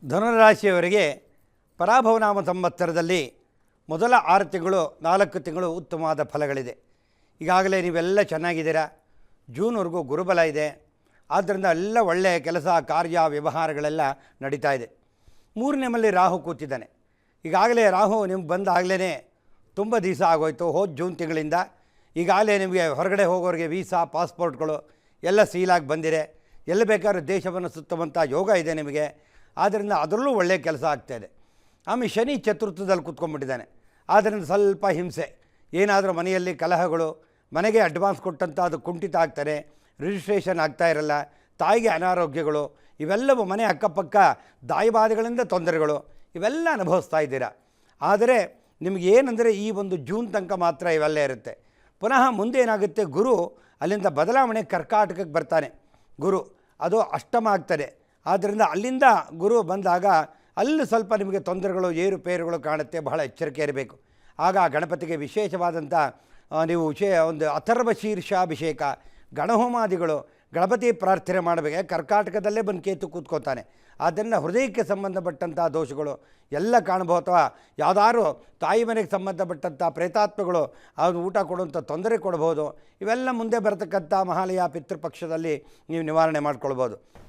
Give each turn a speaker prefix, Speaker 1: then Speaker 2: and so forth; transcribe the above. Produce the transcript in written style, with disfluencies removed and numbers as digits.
Speaker 1: ಧನುರಾಶಿಯವರಿಗೆ ಪರಾಭವನಾಮ ಸಂವತ್ಸರದಲ್ಲಿ ಮೊದಲ 6 ತಿಂಗಳು 4 ತಿಂಗಳು ಉತ್ತಮವಾದ ಫಲಗಳಿದೆ. ಈಗಾಗಲೇ ನೀವೆಲ್ಲ ಚೆನ್ನಾಗಿದ್ದೀರಾ. ಜೂನ್ವರೆಗೂ ಗುರುಬಲ ಇದೆ. ಆದ್ದರಿಂದ ಎಲ್ಲ ಒಳ್ಳೆಯ ಕೆಲಸ ಕಾರ್ಯ ವ್ಯವಹಾರಗಳೆಲ್ಲ ನಡೀತಾ ಇದೆ. 3ನೇ ಮನೆಯಲ್ಲಿ ರಾಹು ಕೂತಿದ್ದಾನೆ. ಈಗಾಗಲೇ ರಾಹು ನಿಮ್ಗೆ ಬಂದಾಗಲೇ ತುಂಬ ದಿವಸ ಆಗೋಯ್ತು. ಹೋದ ಜೂನ್ ತಿಂಗಳಿಂದ ಈಗಾಗಲೇ ನಿಮಗೆ ಹೊರಗಡೆ ಹೋಗೋರಿಗೆ ವೀಸಾ ಪಾಸ್ಪೋರ್ಟ್ಗಳು ಎಲ್ಲ ಸೀಲಾಗಿ ಬಂದಿದೆ. ಎಲ್ಲಿ ಬೇಕಾದ್ರೂ ದೇಶವನ್ನು ಸುತ್ತುವಂಥ ಯೋಗ ಇದೆ ನಿಮಗೆ. ಆದ್ದರಿಂದ ಅದರಲ್ಲೂ ಒಳ್ಳೆಯ ಕೆಲಸ ಆಗ್ತಾಯಿದೆ. ಆಮೇಲೆ ಶನಿ ಚತುರ್ಥದಲ್ಲಿ ಕೂತ್ಕೊಂಡ್ಬಿಟ್ಟಿದ್ದಾನೆ. ಆದ್ದರಿಂದ ಸ್ವಲ್ಪ ಹಿಂಸೆ, ಏನಾದರೂ ಮನೆಯಲ್ಲಿ ಕಲಹಗಳು, ಮನೆಗೆ ಅಡ್ವಾನ್ಸ್ ಕೊಟ್ಟಂಥ ಅದು ಕುಂಠಿತ ಆಗ್ತಾರೆ, ರಿಜಿಸ್ಟ್ರೇಷನ್ ಆಗ್ತಾ ಇರಲ್ಲ, ತಾಯಿಗೆ ಅನಾರೋಗ್ಯಗಳು, ಇವೆಲ್ಲವೂ ಮನೆ ಅಕ್ಕಪಕ್ಕ ದಾಯಬಾಧೆಗಳಿಂದ ತೊಂದರೆಗಳು ಇವೆಲ್ಲ ಅನುಭವಿಸ್ತಾ ಇದ್ದೀರಾ. ಆದರೆ ನಿಮಗೆ ಏನಂದರೆ ಈ ಒಂದು ಜೂನ್ ತನಕ ಮಾತ್ರ ಇವೆಲ್ಲ ಇರುತ್ತೆ. ಪುನಃ ಮುಂದೆ ಏನಾಗುತ್ತೆ, ಗುರು ಅಲ್ಲಿಂದ ಬದಲಾವಣೆ ಕರ್ಕಾಟಕಕ್ಕೆ ಬರ್ತಾನೆ. ಗುರು ಅದು ಅಷ್ಟಮ ಆಗ್ತದೆ. ಆದ್ದರಿಂದ ಅಲ್ಲಿಂದ ಗುರು ಬಂದಾಗ ಅಲ್ಲಿ ಸ್ವಲ್ಪ ನಿಮಗೆ ತೊಂದರೆಗಳು ಏರುಪೇರುಗಳು ಕಾಣುತ್ತೆ. ಬಹಳ ಎಚ್ಚರಿಕೆ ಇರಬೇಕು. ಆಗ ಗಣಪತಿಗೆ ವಿಶೇಷವಾದಂಥ ನೀವು ಒಂದು ಅಥರ್ವ ಶೀರ್ಷಾಭಿಷೇಕ ಗಣಹೋಮಾದಿಗಳು ಗಣಪತಿ ಪ್ರಾರ್ಥನೆ ಮಾಡಬೇಕು. ಕರ್ಕಾಟಕದಲ್ಲೇ ಬಂದು ಕೇತು ಕೂತ್ಕೋತಾನೆ. ಆದ್ದರಿಂದ ಹೃದಯಕ್ಕೆ ಸಂಬಂಧಪಟ್ಟಂಥ ದೋಷಗಳು ಎಲ್ಲ ಕಾಣಬಹುದು. ಅಥವಾ ಯಾವುದಾದ್ರು ತಾಯಿ ಮನೆಗೆ ಸಂಬಂಧಪಟ್ಟಂಥ ಪ್ರೇತಾತ್ಮಗಳು ಅದು ಊಟ ಕೊಡುವಂಥ ತೊಂದರೆ ಕೊಡ್ಬೋದು. ಇವೆಲ್ಲ ಮುಂದೆ ಬರತಕ್ಕಂಥ ಮಹಾಲಯ ಪಿತೃಪಕ್ಷದಲ್ಲಿ ನೀವು ನಿವಾರಣೆ ಮಾಡ್ಕೊಳ್ಬೋದು.